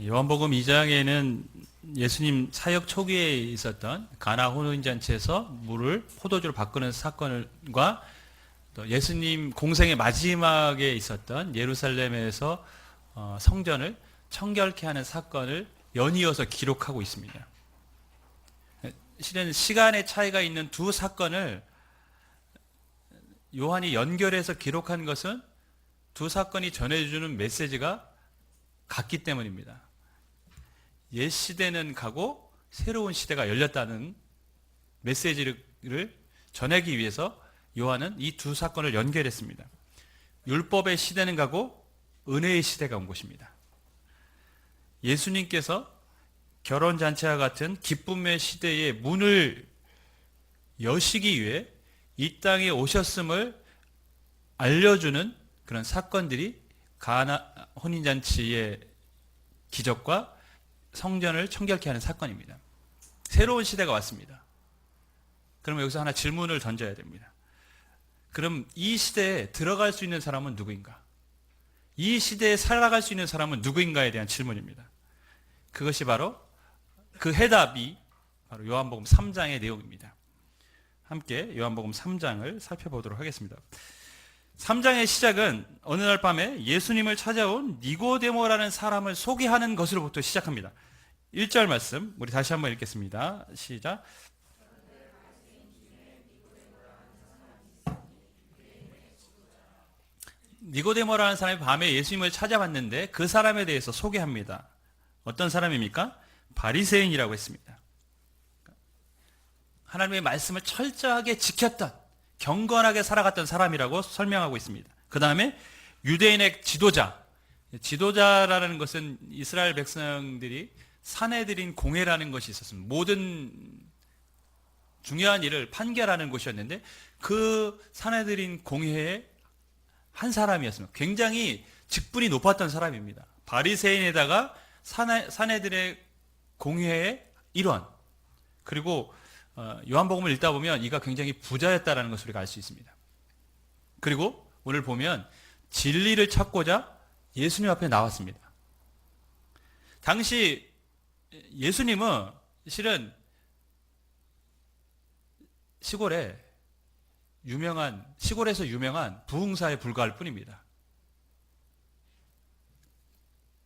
요한복음 2장에는 예수님 사역 초기에 있었던 가나 혼인잔치에서 물을 포도주로 바꾸는 사건과 또 예수님 공생의 마지막에 있었던 예루살렘에서 성전을 청결케 하는 사건을 연이어서 기록하고 있습니다. 실은 시간의 차이가 있는 두 사건을 요한이 연결해서 기록한 것은 두 사건이 전해주는 메시지가 같기 때문입니다. 옛 시대는 가고 새로운 시대가 열렸다는 메시지를 전하기 위해서 요한은 이 두 사건을 연결했습니다. 율법의 시대는 가고 은혜의 시대가 온 것입니다. 예수님께서 결혼잔치와 같은 기쁨의 시대의 문을 여시기 위해 이 땅에 오셨음을 알려주는 그런 사건들이 가나 혼인잔치의 기적과 성전을 청결케 하는 사건입니다. 새로운 시대가 왔습니다. 그럼 여기서 하나 질문을 던져야 됩니다. 그럼 이 시대에 들어갈 수 있는 사람은 누구인가? 이 시대에 살아갈 수 있는 사람은 누구인가에 대한 질문입니다. 그것이 바로 그 해답이 바로 요한복음 3장의 내용입니다. 함께 요한복음 3장을 살펴보도록 하겠습니다. 3장의 시작은 어느 날 밤에 예수님을 찾아온 니고데모라는 사람을 소개하는 것으로부터 시작합니다. 1절 말씀 우리 다시 한번 읽겠습니다. 시작. 니고데모라는 사람이 밤에 예수님을 찾아왔는데 그 사람에 대해서 소개합니다. 어떤 사람입니까? 바리새인이라고 했습니다. 하나님의 말씀을 철저하게 지켰던 경건하게 살아갔던 사람이라고 설명하고 있습니다. 그 다음에 유대인의 지도자라는 것은 이스라엘 백성들이 사내들인 공회라는 것이 있었습니다. 모든 중요한 일을 판결하는 곳이었는데 그 사내들인 공회의 한 사람이었습니다. 굉장히 직분이 높았던 사람입니다. 바리새인에다가 사내들의 공회의 일원, 그리고 요한복음을 읽다 보면 이가 굉장히 부자였다는 것을 우리가 알 수 있습니다. 그리고 오늘 보면 진리를 찾고자 예수님 앞에 나왔습니다. 당시 예수님은 실은 시골에서 유명한 부흥사에 불과할 뿐입니다.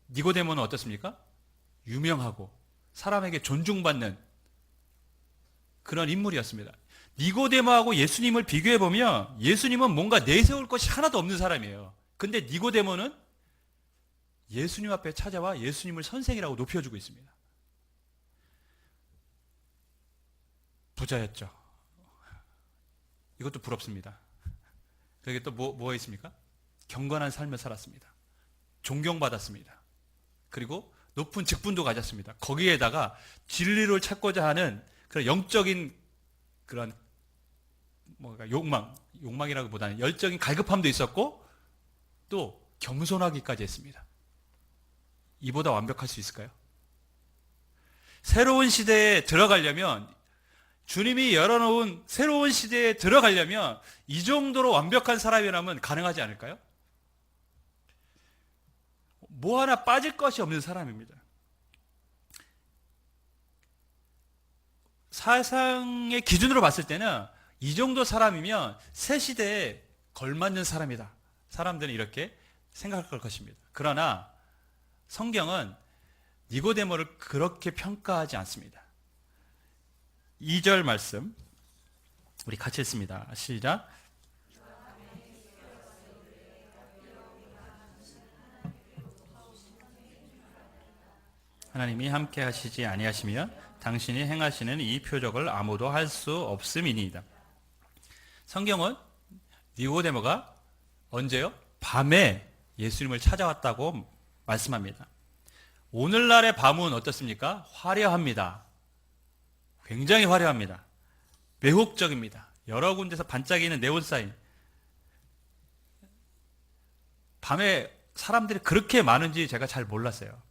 니고데모는 어떻습니까? 유명하고 사람에게 존중받는 그런 인물이었습니다. 니고데모하고 예수님을 비교해보면 예수님은 뭔가 내세울 것이 하나도 없는 사람이에요. 근데 니고데모는 예수님 앞에 찾아와 예수님을 선생이라고 높여주고 있습니다. 부자였죠. 이것도 부럽습니다. 그게 또 뭐가 있습니까? 경건한 삶을 살았습니다. 존경받았습니다. 그리고 높은 직분도 가졌습니다. 거기에다가 진리를 찾고자 하는 그런 영적인 그런 욕망이라기보다는 열정인 갈급함도 있었고 또 겸손하기까지 했습니다. 이보다 완벽할 수 있을까요? 새로운 시대에 들어가려면 주님이 열어놓은 새로운 시대에 들어가려면 이 정도로 완벽한 사람이라면 가능하지 않을까요? 뭐 하나 빠질 것이 없는 사람입니다. 사상의 기준으로 봤을 때는 이 정도 사람이면 새 시대에 걸맞는 사람이다. 사람들은 이렇게 생각할 것입니다. 그러나 성경은 니고데모를 그렇게 평가하지 않습니다. 2절 말씀 우리 같이 읽습니다. 시작. 하나님이 함께 하시지 아니하시면 당신이 행하시는 이 표적을 아무도 할 수 없음이니이다. 성경은 니고데모가 언제요? 밤에 예수님을 찾아왔다고 말씀합니다. 오늘날의 밤은 어떻습니까? 화려합니다. 굉장히 화려합니다. 매혹적입니다. 여러 군데서 반짝이는 네온사인. 밤에 사람들이 그렇게 많은지 제가 잘 몰랐어요.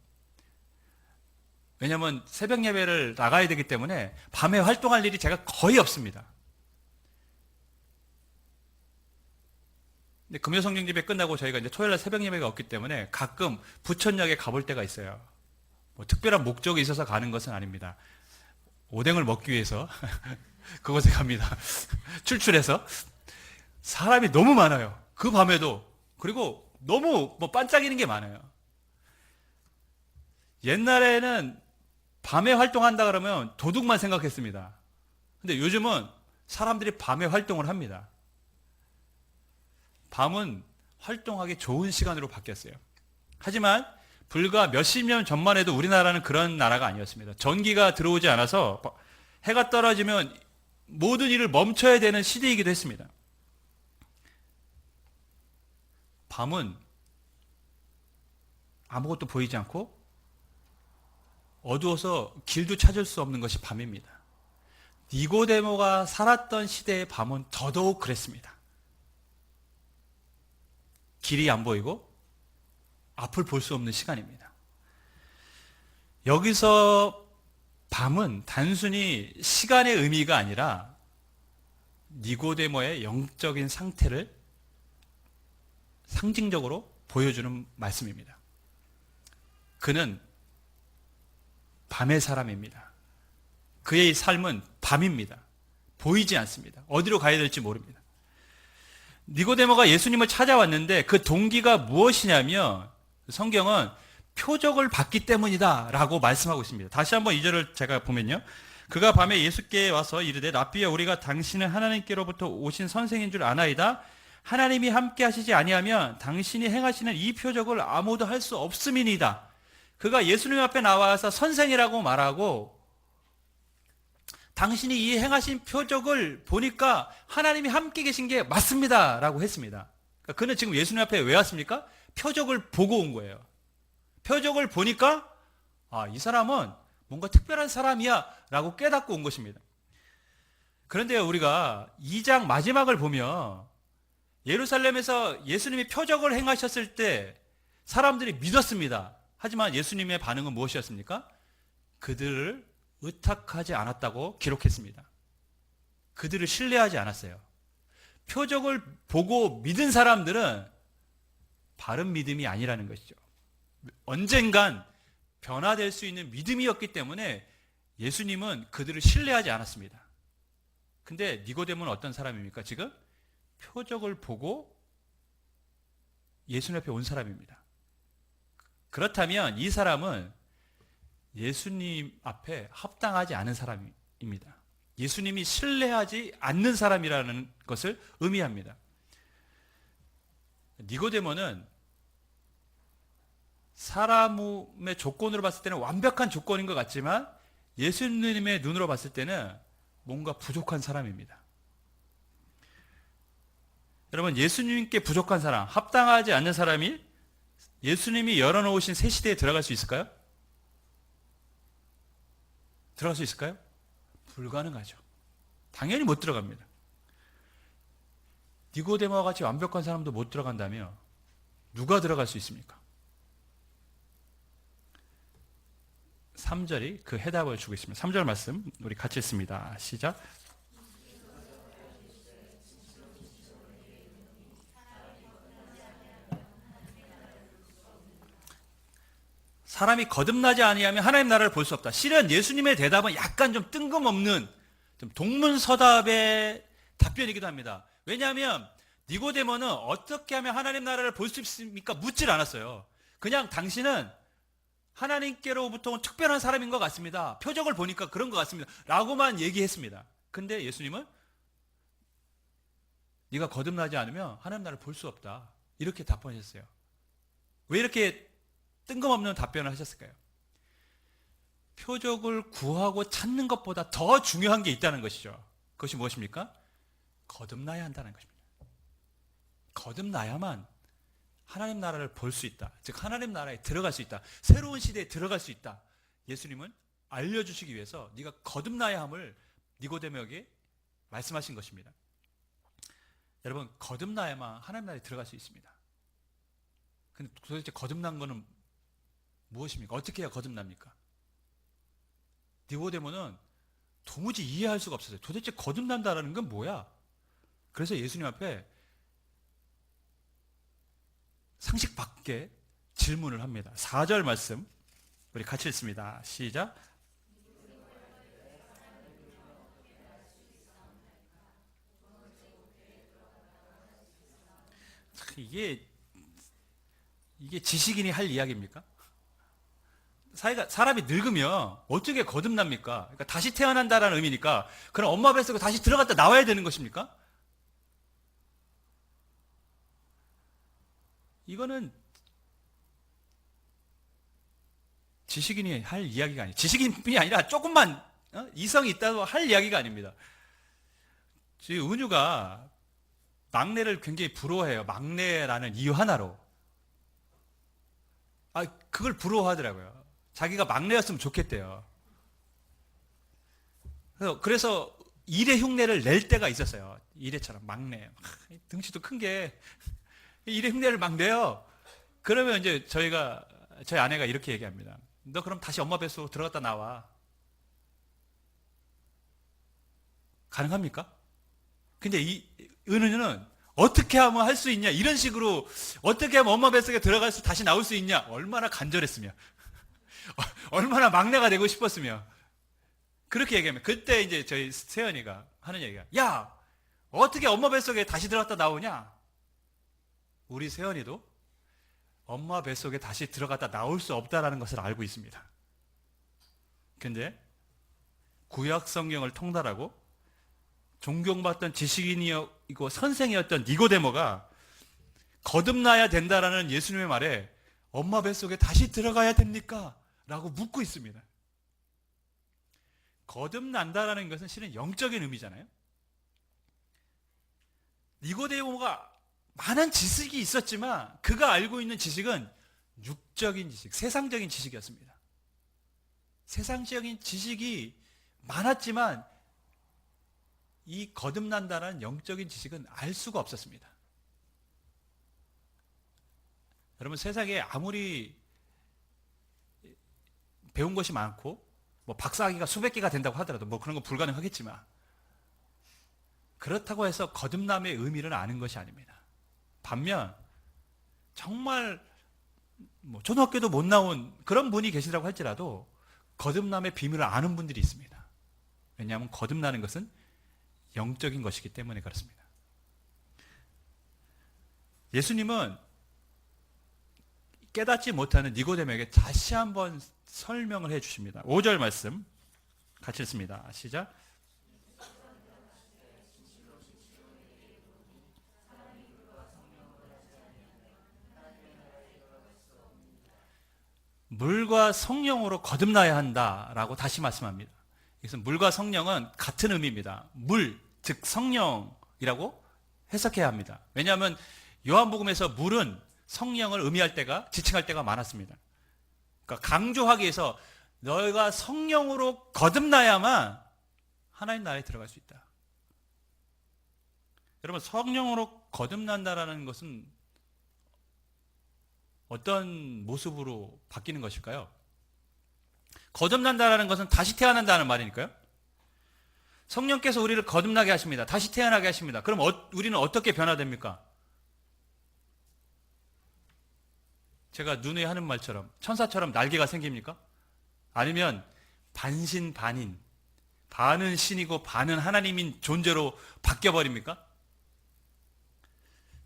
왜냐하면 새벽 예배를 나가야 되기 때문에 밤에 활동할 일이 제가 거의 없습니다. 근데 금요성경 집회 끝나고 저희가 이제 토요일날 새벽 예배가 없기 때문에 가끔 부천역에 가볼 때가 있어요. 뭐 특별한 목적이 있어서 가는 것은 아닙니다. 오뎅을 먹기 위해서 그곳에 갑니다. 출출해서. 사람이 너무 많아요. 그 밤에도. 그리고 너무 뭐 반짝이는 게 많아요. 옛날에는 밤에 활동한다 그러면 도둑만 생각했습니다. 근데 요즘은 사람들이 밤에 활동을 합니다. 밤은 활동하기 좋은 시간으로 바뀌었어요. 하지만 불과 몇십 년 전만 해도 우리나라는 그런 나라가 아니었습니다. 전기가 들어오지 않아서 해가 떨어지면 모든 일을 멈춰야 되는 시대이기도 했습니다. 밤은 아무것도 보이지 않고 어두워서 길도 찾을 수 없는 것이 밤입니다. 니고데모가 살았던 시대의 밤은 더더욱 그랬습니다. 길이 안 보이고 앞을 볼 수 없는 시간입니다. 여기서 밤은 단순히 시간의 의미가 아니라 니고데모의 영적인 상태를 상징적으로 보여주는 말씀입니다. 그는 밤의 사람입니다. 그의 삶은 밤입니다. 보이지 않습니다. 어디로 가야 될지 모릅니다. 니고데모가 예수님을 찾아왔는데 그 동기가 무엇이냐면 성경은 표적을 받기 때문이다 라고 말씀하고 있습니다. 다시 한번 2절을 제가 보면요. 그가 밤에 예수께 와서 이르되 랍비야 우리가 당신은 하나님께로부터 오신 선생인 줄 아나이다. 하나님이 함께 하시지 아니하면 당신이 행하시는 이 표적을 아무도 할 수 없음이니이다. 그가 예수님 앞에 나와서 선생이라고 말하고 당신이 이 행하신 표적을 보니까 하나님이 함께 계신 게 맞습니다 라고 했습니다. 그러니까 그는 지금 예수님 앞에 왜 왔습니까? 표적을 보고 온 거예요. 표적을 보니까 이 사람은 뭔가 특별한 사람이야 라고 깨닫고 온 것입니다. 그런데 우리가 2장 마지막을 보면 예루살렘에서 예수님이 표적을 행하셨을 때 사람들이 믿었습니다. 하지만 예수님의 반응은 무엇이었습니까? 그들을 의탁하지 않았다고 기록했습니다. 그들을 신뢰하지 않았어요. 표적을 보고 믿은 사람들은 바른 믿음이 아니라는 것이죠. 언젠간 변화될 수 있는 믿음이었기 때문에 예수님은 그들을 신뢰하지 않았습니다. 근데 니고데모는 어떤 사람입니까? 지금 표적을 보고 예수님 앞에 온 사람입니다. 그렇다면 이 사람은 예수님 앞에 합당하지 않은 사람입니다. 예수님이 신뢰하지 않는 사람이라는 것을 의미합니다. 니고데모는 사람의 조건으로 봤을 때는 완벽한 조건인 것 같지만 예수님의 눈으로 봤을 때는 뭔가 부족한 사람입니다. 여러분, 예수님께 부족한 사람, 합당하지 않는 사람이 예수님이 열어놓으신 새 시대에 들어갈 수 있을까요? 들어갈 수 있을까요? 불가능하죠. 당연히 못 들어갑니다. 니고데모와 같이 완벽한 사람도 못 들어간다며 누가 들어갈 수 있습니까? 3절이 그 해답을 주고 있습니다. 3절 말씀 우리 같이 읽습니다. 시작. 사람이 거듭나지 아니하면 하나님 나라를 볼 수 없다. 실은 예수님의 대답은 약간 좀 뜬금없는 좀 동문서답의 답변이기도 합니다. 왜냐하면 니고데모는 어떻게 하면 하나님 나라를 볼 수 있습니까? 묻질 않았어요. 그냥 당신은 하나님께로부터 온 특별한 사람인 것 같습니다. 표적을 보니까 그런 것 같습니다. 라고만 얘기했습니다. 근데 예수님은 네가 거듭나지 않으면 하나님 나라를 볼 수 없다. 이렇게 답변하셨어요. 왜 이렇게 뜬금없는 답변을 하셨을까요? 표적을 구하고 찾는 것보다 더 중요한 게 있다는 것이죠. 그것이 무엇입니까? 거듭나야 한다는 것입니다. 거듭나야만 하나님 나라를 볼 수 있다. 즉 하나님 나라에 들어갈 수 있다. 새로운 시대에 들어갈 수 있다. 예수님은 알려주시기 위해서 네가 거듭나야 함을 니고데모에게 말씀하신 것입니다. 여러분, 거듭나야만 하나님 나라에 들어갈 수 있습니다. 근데 도대체 거듭난 거는 무엇입니까? 어떻게 해야 거듭납니까? 니고데모는 도무지 이해할 수가 없었어요. 도대체 거듭난다라는 건 뭐야? 그래서 예수님 앞에 상식 밖에 질문을 합니다. 4절 말씀 우리 같이 읽습니다. 시작. 이게 지식인이 할 이야기입니까? 사람이 늙으면 어떻게 거듭납니까? 그러니까 다시 태어난다라는 의미니까 그럼 엄마 뱃속에 다시 들어갔다 나와야 되는 것입니까? 이거는 지식인이 할 이야기가 아니에요. 지식인뿐이 아니라 조금만 이성이 있다고 할 이야기가 아닙니다. 지금 은유가 막내를 굉장히 부러워해요. 막내라는 이유 하나로. 그걸 부러워하더라고요. 자기가 막내였으면 좋겠대요. 그래서 일의 흉내를 낼 때가 있었어요. 일의처럼 막내. 등치도 큰 게 일의 흉내를 막 내요. 그러면 이제 저희 아내가 이렇게 얘기합니다. 너 그럼 다시 엄마 뱃속으로 들어갔다 나와. 가능합니까? 근데 이 은은이는 어떻게 하면 할 수 있냐, 이런 식으로 어떻게 하면 엄마 뱃속에 들어가서 다시 나올 수 있냐, 얼마나 간절했으며 얼마나 막내가 되고 싶었으며 그렇게 얘기하면 그때 이제 저희 세연이가 하는 얘기가, 야, 어떻게 엄마 뱃속에 다시 들어갔다 나오냐? 우리 세연이도 엄마 뱃속에 다시 들어갔다 나올 수 없다라는 것을 알고 있습니다. 근데 구약 성경을 통달하고 존경받던 지식인이고 선생이었던 니고데모가 거듭나야 된다라는 예수님의 말에 엄마 뱃속에 다시 들어가야 됩니까? 라고 묻고 있습니다. 거듭난다라는 것은 실은 영적인 의미잖아요. 니고데모가 많은 지식이 있었지만 그가 알고 있는 지식은 육적인 지식, 세상적인 지식이었습니다. 세상적인 지식이 많았지만 이 거듭난다는 영적인 지식은 알 수가 없었습니다. 여러분, 세상에 아무리 배운 것이 많고 뭐 박사학위가 수백 개가 된다고 하더라도 뭐 그런 건 불가능하겠지만 그렇다고 해서 거듭남의 의미를 아는 것이 아닙니다. 반면 정말 뭐 초등학교도 못 나온 그런 분이 계시다고 할지라도 거듭남의 비밀을 아는 분들이 있습니다. 왜냐하면 거듭나는 것은 영적인 것이기 때문에 그렇습니다. 예수님은 깨닫지 못하는 니고데모에게 다시 한번 설명을 해 주십니다. 5절 말씀 같이 읽습니다. 시작. 물과 성령으로 거듭나야 한다라고 다시 말씀합니다. 그래서 물과 성령은 같은 의미입니다. 물, 즉 성령이라고 해석해야 합니다. 왜냐하면 요한복음에서 물은 성령을 의미할 때가, 지칭할 때가 많았습니다. 그러니까 강조하기 위해서 너희가 성령으로 거듭나야만 하나님 나라에 들어갈 수 있다. 여러분, 성령으로 거듭난다라는 것은 어떤 모습으로 바뀌는 것일까요? 거듭난다라는 것은 다시 태어난다는 말이니까요. 성령께서 우리를 거듭나게 하십니다. 다시 태어나게 하십니다. 그럼 우리는 어떻게 변화됩니까? 제가 누누이 하는 말처럼 천사처럼 날개가 생깁니까? 아니면 반신반인, 반은 신이고 반은 하나님인 존재로 바뀌어버립니까?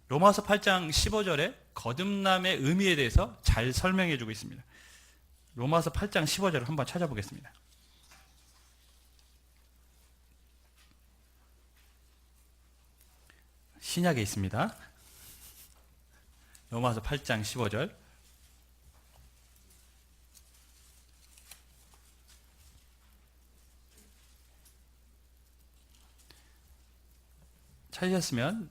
로마서 8장 15절에 거듭남의 의미에 대해서 잘 설명해 주고 있습니다. 로마서 8장 15절을 한번 찾아보겠습니다. 신약에 있습니다. 로마서 8장 15절. 찾으셨으면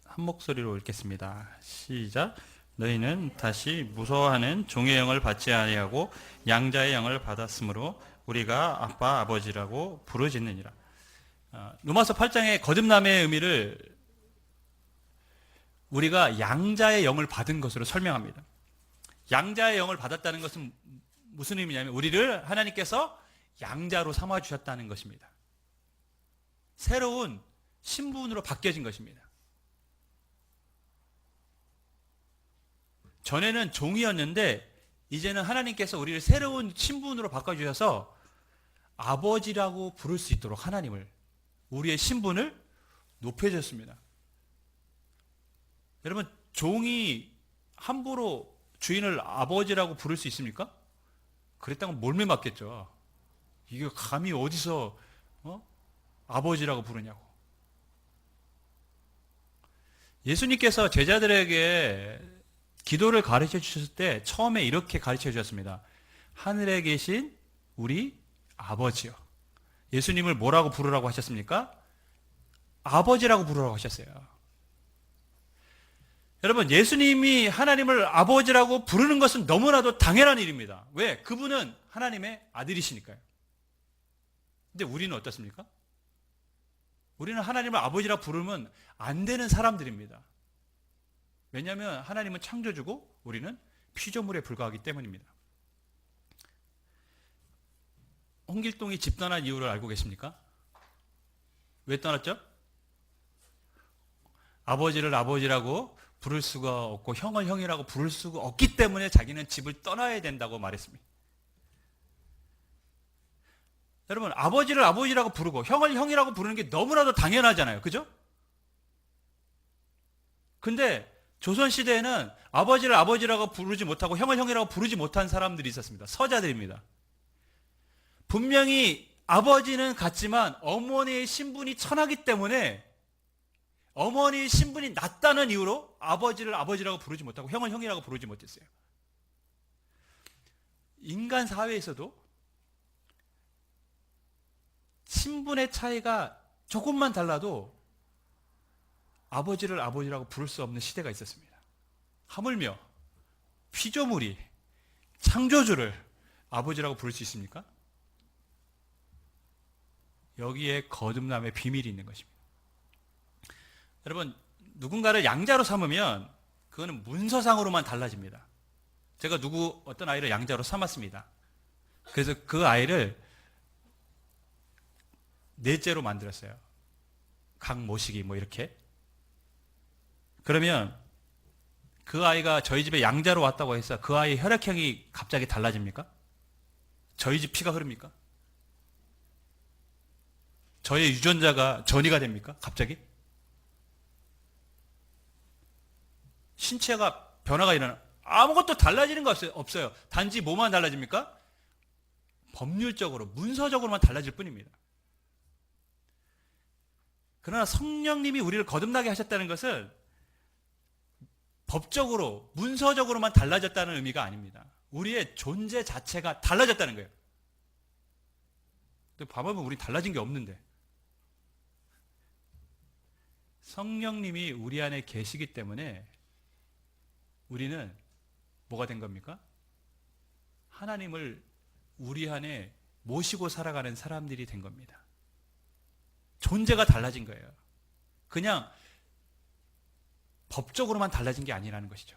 한 목소리로 읽겠습니다. 시작. 너희는 다시 무서워하는 종의 영을 받지 아니하고 양자의 영을 받았으므로 우리가 아빠 아버지라고 부르짖느니라. 로마서 8장의 거듭남의 의미를 우리가 양자의 영을 받은 것으로 설명합니다. 양자의 영을 받았다는 것은 무슨 의미냐면 우리를 하나님께서 양자로 삼아 주셨다는 것입니다. 새로운 신분으로 바뀌어진 것입니다. 전에는 종이었는데 이제는 하나님께서 우리를 새로운 신분으로 바꿔주셔서 아버지라고 부를 수 있도록 하나님을, 우리의 신분을 높여줬습니다. 여러분, 종이 함부로 주인을 아버지라고 부를 수 있습니까? 그랬다면 몰매 맞겠죠. 이게 감히 어디서 아버지라고 부르냐고. 예수님께서 제자들에게 기도를 가르쳐 주셨을 때 처음에 이렇게 가르쳐 주셨습니다. 하늘에 계신 우리 아버지요. 예수님을 뭐라고 부르라고 하셨습니까? 아버지라고 부르라고 하셨어요. 여러분, 예수님이 하나님을 아버지라고 부르는 것은 너무나도 당연한 일입니다. 왜? 그분은 하나님의 아들이시니까요. 근데 우리는 어떻습니까? 우리는 하나님을 아버지라 부르면 안 되는 사람들입니다. 왜냐하면 하나님은 창조주고 우리는 피조물에 불과하기 때문입니다. 홍길동이 집 떠난 이유를 알고 계십니까? 왜 떠났죠? 아버지를 아버지라고 부를 수가 없고 형을 형이라고 부를 수가 없기 때문에 자기는 집을 떠나야 된다고 말했습니다. 여러분, 아버지를 아버지라고 부르고 형을 형이라고 부르는 게 너무나도 당연하잖아요. 그죠? 근데 조선시대에는 아버지를 아버지라고 부르지 못하고 형을 형이라고 부르지 못한 사람들이 있었습니다. 서자들입니다. 분명히 아버지는 같지만 어머니의 신분이 천하기 때문에 어머니의 신분이 낮다는 이유로 아버지를 아버지라고 부르지 못하고 형을 형이라고 부르지 못했어요. 인간 사회에서도 신분의 차이가 조금만 달라도 아버지를 아버지라고 부를 수 없는 시대가 있었습니다. 하물며 피조물이 창조주를 아버지라고 부를 수 있습니까? 여기에 거듭남의 비밀이 있는 것입니다. 여러분, 누군가를 양자로 삼으면 그거는 문서상으로만 달라집니다. 제가 어떤 아이를 양자로 삼았습니다. 그래서 그 아이를 넷째로 만들었어요. 강모시기 뭐 이렇게. 그러면 그 아이가 저희 집에 양자로 왔다고 해서 그 아이의 혈액형이 갑자기 달라집니까? 저희 집 피가 흐릅니까? 저의 유전자가 전이가 됩니까? 갑자기? 신체가 변화가 일어나 아무것도 달라지는 거 없어요. 단지 뭐만 달라집니까? 법률적으로, 문서적으로만 달라질 뿐입니다. 그러나 성령님이 우리를 거듭나게 하셨다는 것은 법적으로, 문서적으로만 달라졌다는 의미가 아닙니다. 우리의 존재 자체가 달라졌다는 거예요. 근데 봐보면 우리 달라진 게 없는데. 성령님이 우리 안에 계시기 때문에 우리는 뭐가 된 겁니까? 하나님을 우리 안에 모시고 살아가는 사람들이 된 겁니다. 존재가 달라진 거예요. 그냥 법적으로만 달라진 게 아니라는 것이죠.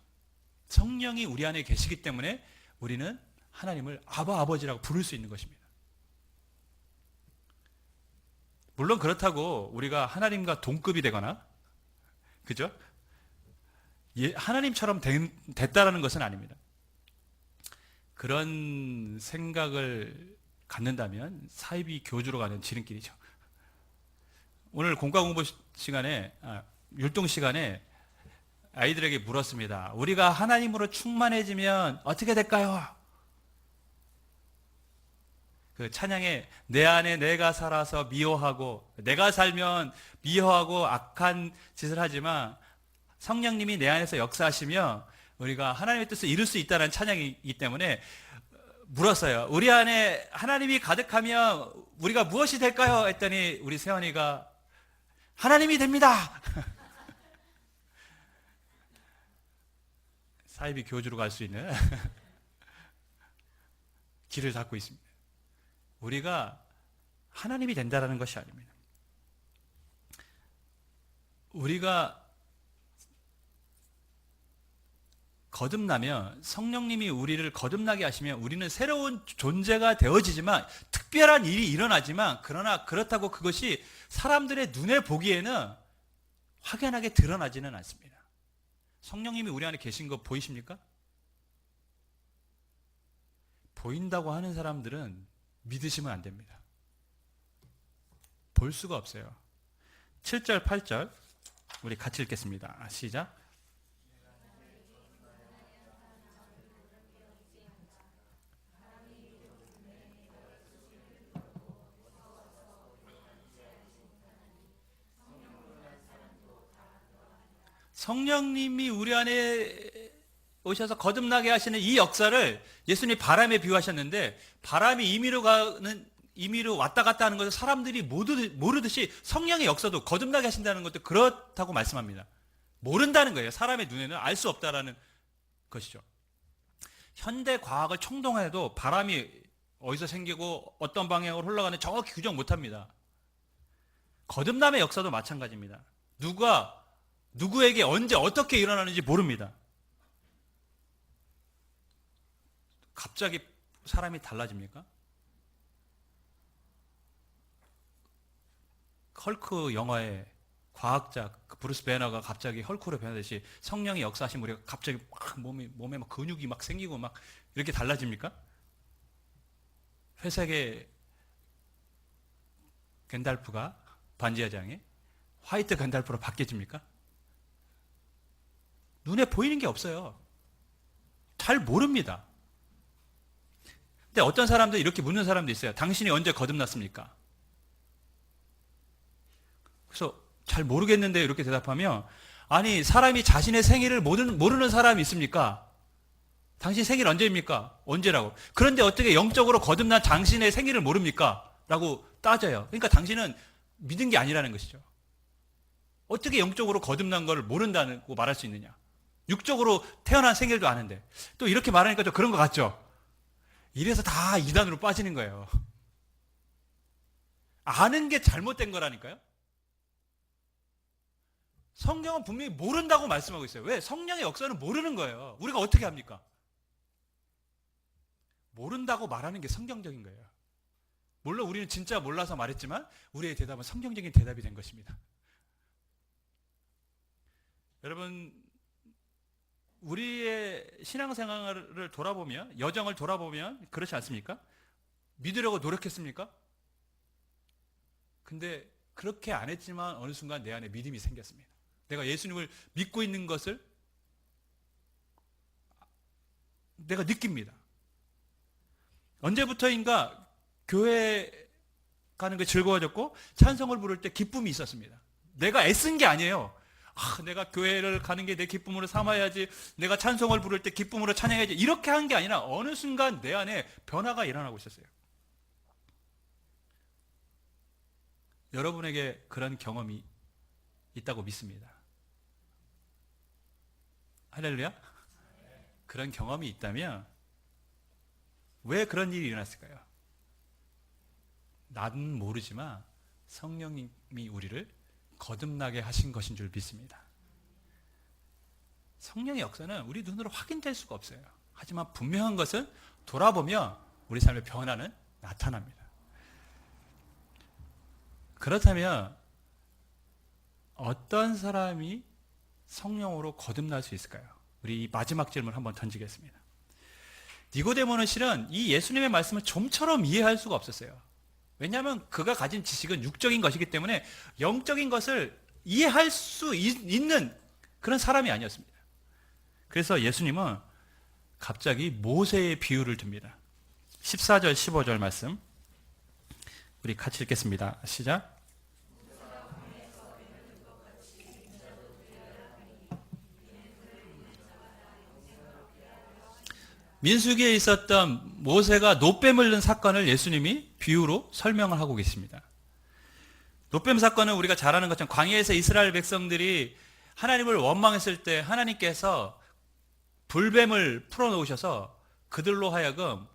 성령이 우리 안에 계시기 때문에 우리는 하나님을 아버지라고 부를 수 있는 것입니다. 물론 그렇다고 우리가 하나님과 동급이 되거나, 그죠? 하나님처럼 됐다라는 것은 아닙니다. 그런 생각을 갖는다면 사이비 교주로 가는 지름길이죠. 오늘 공과 공부 시간에, 율동 시간에 아이들에게 물었습니다. 우리가 하나님으로 충만해지면 어떻게 될까요? 그 찬양에 내 안에 내가 살아서 미워하고, 내가 살면 미워하고 악한 짓을 하지만 성령님이 내 안에서 역사하시며 우리가 하나님의 뜻을 이룰 수 있다는 찬양이기 때문에 물었어요. 우리 안에 하나님이 가득하면 우리가 무엇이 될까요? 했더니 우리 세원이가 하나님이 됩니다. 사이비 교주로 갈 수 있는 길을 닫고 있습니다. 우리가 하나님이 된다는 것이 아닙니다. 우리가 거듭나면, 성령님이 우리를 거듭나게 하시면 우리는 새로운 존재가 되어지지만, 특별한 일이 일어나지만, 그러나 그렇다고 그것이 사람들의 눈에 보기에는 확연하게 드러나지는 않습니다. 성령님이 우리 안에 계신 거 보이십니까? 보인다고 하는 사람들은 믿으시면 안 됩니다. 볼 수가 없어요. 7절, 8절 우리 같이 읽겠습니다. 시작. 성령님이 우리 안에 오셔서 거듭나게 하시는 이 역사를 예수님이 바람에 비유하셨는데, 바람이 임의로 왔다 갔다 하는 것을 사람들이 모르듯이 성령의 역사도 거듭나게 하신다는 것도 그렇다고 말씀합니다. 모른다는 거예요. 사람의 눈에는 알 수 없다라는 것이죠. 현대 과학을 총동원해도 바람이 어디서 생기고 어떤 방향으로 흘러가는 정확히 규정 못합니다. 거듭남의 역사도 마찬가지입니다. 누가 누구에게 언제 어떻게 일어나는지 모릅니다. 갑자기 사람이 달라집니까? 헐크 영화의 과학자 브루스 배너가 갑자기 헐크로 변하듯이 성령의 역사하신 우리가 갑자기 막 몸에 막 근육이 막 생기고 막 이렇게 달라집니까? 회색의 겐달프가 반지하장에 화이트 겐달프로 바뀌어집니까? 눈에 보이는 게 없어요. 잘 모릅니다. 근데 어떤 사람들 이렇게 묻는 사람도 있어요. 당신이 언제 거듭났습니까? 그래서 잘 모르겠는데 이렇게 대답하면, 아니 사람이 자신의 생일을 모르는 사람이 있습니까? 당신 생일 언제입니까? 언제라고. 그런데 어떻게 영적으로 거듭난 당신의 생일을 모릅니까? 라고 따져요. 그러니까 당신은 믿은 게 아니라는 것이죠. 어떻게 영적으로 거듭난 걸 모른다고 말할 수 있느냐. 육적으로 태어난 생일도 아는데. 또 이렇게 말하니까 좀 그런 것 같죠? 이래서 다 이단으로 빠지는 거예요. 아는 게 잘못된 거라니까요. 성경은 분명히 모른다고 말씀하고 있어요. 왜? 성령의 역사는 모르는 거예요. 우리가 어떻게 합니까? 모른다고 말하는 게 성경적인 거예요. 물론 우리는 진짜 몰라서 말했지만 우리의 대답은 성경적인 대답이 된 것입니다. 여러분, 우리의 신앙생활을 돌아보면, 여정을 돌아보면 그렇지 않습니까? 믿으려고 노력했습니까? 근데 그렇게 안 했지만 어느 순간 내 안에 믿음이 생겼습니다. 내가 예수님을 믿고 있는 것을 내가 느낍니다. 언제부터인가 교회 가는 게 즐거워졌고 찬송을 부를 때 기쁨이 있었습니다. 내가 애쓴 게 아니에요. 내가 교회를 가는 게 내 기쁨으로 삼아야지, 내가 찬송을 부를 때 기쁨으로 찬양해야지, 이렇게 한 게 아니라 어느 순간 내 안에 변화가 일어나고 있었어요. 여러분에게 그런 경험이 있다고 믿습니다. 할렐루야? 그런 경험이 있다면 왜 그런 일이 일어났을까요? 나는 모르지만 성령님이 우리를 거듭나게 하신 것인 줄 믿습니다. 성령의 역사는 우리 눈으로 확인될 수가 없어요. 하지만 분명한 것은 돌아보면 우리 삶의 변화는 나타납니다. 그렇다면 어떤 사람이 성령으로 거듭날 수 있을까요? 우리 이 마지막 질문 한번 던지겠습니다. 니고데모는 실은 이 예수님의 말씀을 좀처럼 이해할 수가 없었어요. 왜냐하면 그가 가진 지식은 육적인 것이기 때문에 영적인 것을 이해할 수 있는 그런 사람이 아니었습니다. 그래서 예수님은 갑자기 모세의 비유를 듭니다. 14절 15절 말씀 우리 같이 읽겠습니다. 시작. 민수기에 있었던 모세가 노뱀을 넣은 사건을 예수님이 비유로 설명을 하고 계십니다. 노뱀 사건은 우리가 잘 아는 것처럼 광야에서 이스라엘 백성들이 하나님을 원망했을 때 하나님께서 불뱀을 풀어놓으셔서 그들로 하여금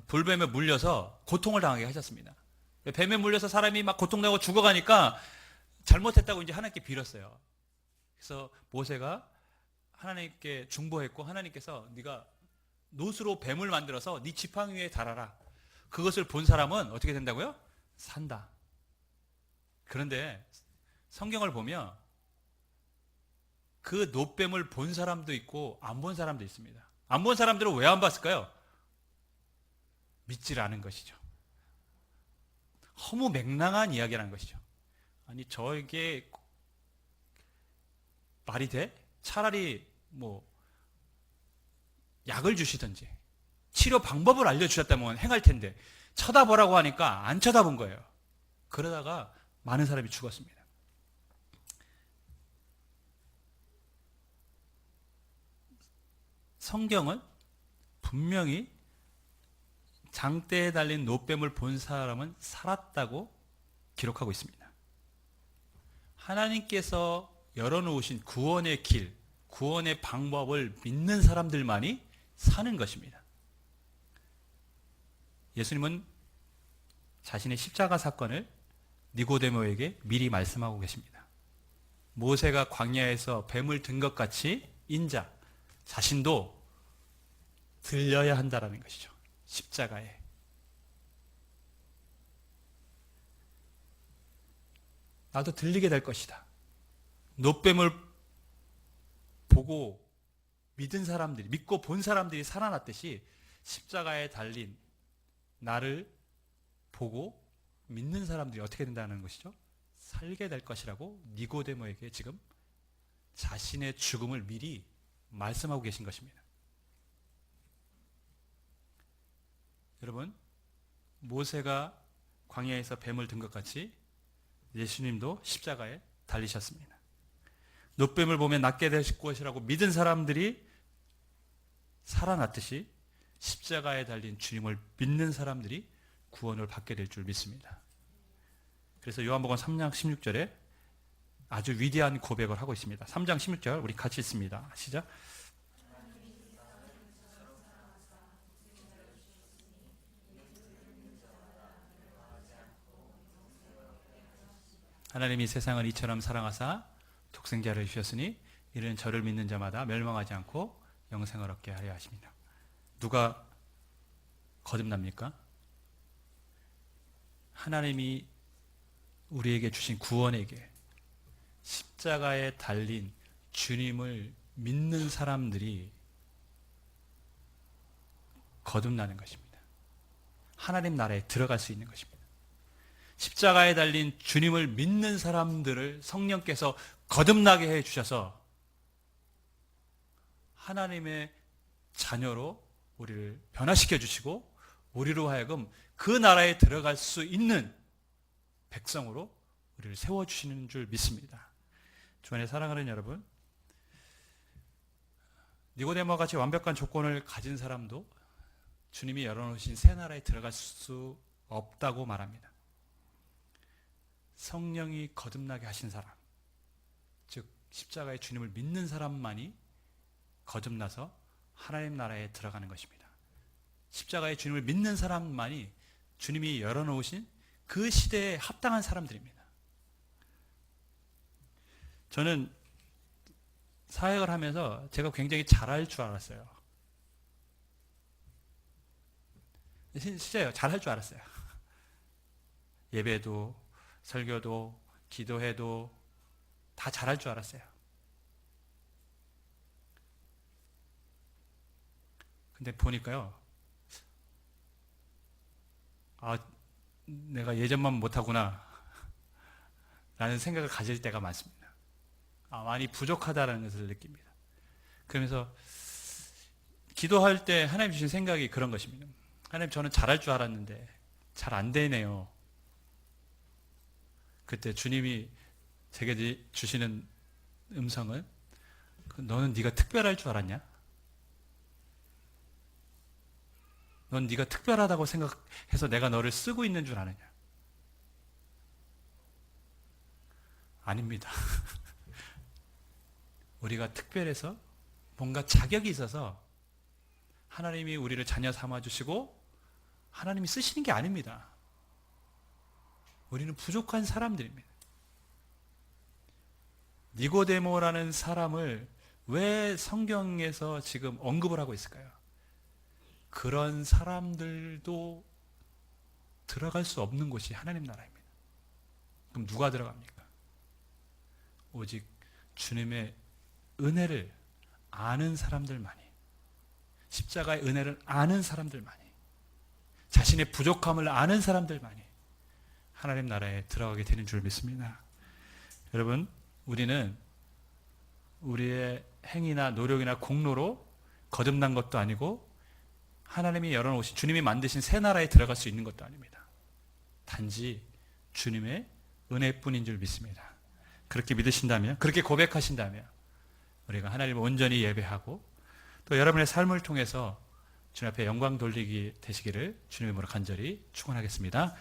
불뱀에 물려서 고통을 당하게 하셨습니다. 뱀에 물려서 사람이 막 고통당하고 죽어가니까 잘못했다고 이제 하나님께 빌었어요. 그래서 모세가 하나님께 중보했고 하나님께서 네가 노수로 뱀을 만들어서 네 지팡이 위에 달아라. 그것을 본 사람은 어떻게 된다고요? 산다. 그런데 성경을 보면 그 노뱀을 본 사람도 있고 안 본 사람도 있습니다. 안 본 사람들은 왜 안 봤을까요? 믿질 않은 것이죠. 허무맹랑한 이야기라는 것이죠. 아니 저에게 말이 돼? 차라리 뭐 약을 주시든지 치료 방법을 알려주셨다면 행할 텐데 쳐다보라고 하니까 안 쳐다본 거예요. 그러다가 많은 사람이 죽었습니다. 성경은 분명히 장대에 달린 노뱀을 본 사람은 살았다고 기록하고 있습니다. 하나님께서 열어놓으신 구원의 길, 구원의 방법을 믿는 사람들만이 사는 것입니다. 예수님은 자신의 십자가 사건을 니고데모에게 미리 말씀하고 계십니다. 모세가 광야에서 뱀을 든 것 같이 인자 자신도 들려야 한다라는 것이죠. 십자가에. 나도 들리게 될 것이다. 노뱀을 보고 믿은 사람들이, 믿고 본 사람들이 살아났듯이 십자가에 달린 나를 보고 믿는 사람들이 어떻게 된다는 것이죠? 살게 될 것이라고 니고데모에게 지금 자신의 죽음을 미리 말씀하고 계신 것입니다. 여러분, 모세가 광야에서 뱀을 든 것 같이 예수님도 십자가에 달리셨습니다. 노뱀을 보면 낫게 되실 것이라고 믿은 사람들이 살아났듯이 십자가에 달린 주님을 믿는 사람들이 구원을 받게 될 줄 믿습니다. 그래서 요한복음 3장 16절에 아주 위대한 고백을 하고 있습니다. 3장 16절 우리 같이 읽습니다. 시작. 하나님이 세상을 이처럼 사랑하사 독생자를 주셨으니 이는 저를 믿는 자마다 멸망하지 않고 영생을 얻게 하려 하십니다. 누가 거듭납니까? 하나님이 우리에게 주신 구원에게 십자가에 달린 주님을 믿는 사람들이 거듭나는 것입니다. 하나님 나라에 들어갈 수 있는 것입니다. 십자가에 달린 주님을 믿는 사람들을 성령께서 거듭나게 해 주셔서 하나님의 자녀로 우리를 변화시켜 주시고 우리로 하여금 그 나라에 들어갈 수 있는 백성으로 우리를 세워주시는 줄 믿습니다. 주 안에 사랑하는 여러분, 니고데모와 같이 완벽한 조건을 가진 사람도 주님이 열어놓으신 새 나라에 들어갈 수 없다고 말합니다. 성령이 거듭나게 하신 사람, 즉 십자가의 주님을 믿는 사람만이 거듭나서 하나님 나라에 들어가는 것입니다. 십자가의 주님을 믿는 사람만이 주님이 열어놓으신 그 시대에 합당한 사람들입니다. 저는 사역을 하면서 제가 굉장히 잘할 줄 알았어요. 진짜요. 잘할 줄 알았어요. 예배도 설교도 기도해도 다 잘할 줄 알았어요. 근데 보니까요, 내가 예전만 못하구나 라는 생각을 가질 때가 많습니다. 많이 부족하다는 것을 느낍니다. 그러면서 기도할 때 하나님 주신 생각이 그런 것입니다. 하나님, 저는 잘할 줄 알았는데 잘 안 되네요. 그때 주님이 제게 주시는 음성은, 너는 네가 특별할 줄 알았냐? 넌 네가 특별하다고 생각해서 내가 너를 쓰고 있는 줄 아느냐? 아닙니다. 우리가 특별해서 뭔가 자격이 있어서 하나님이 우리를 자녀 삼아주시고 하나님이 쓰시는 게 아닙니다. 우리는 부족한 사람들입니다. 니고데모라는 사람을 왜 성경에서 지금 언급을 하고 있을까요? 그런 사람들도 들어갈 수 없는 곳이 하나님 나라입니다. 그럼 누가 들어갑니까? 오직 주님의 은혜를 아는 사람들만이, 십자가의 은혜를 아는 사람들만이, 자신의 부족함을 아는 사람들만이 하나님 나라에 들어가게 되는 줄 믿습니다. 여러분, 우리는 우리의 행위나 노력이나 공로로 거듭난 것도 아니고 하나님이 열어놓으신 주님이 만드신 새 나라에 들어갈 수 있는 것도 아닙니다. 단지 주님의 은혜뿐인 줄 믿습니다. 그렇게 믿으신다면, 그렇게 고백하신다면 우리가 하나님을 온전히 예배하고 또 여러분의 삶을 통해서 주님 앞에 영광 돌리기 되시기를 주님의 이름으로 간절히 축원하겠습니다.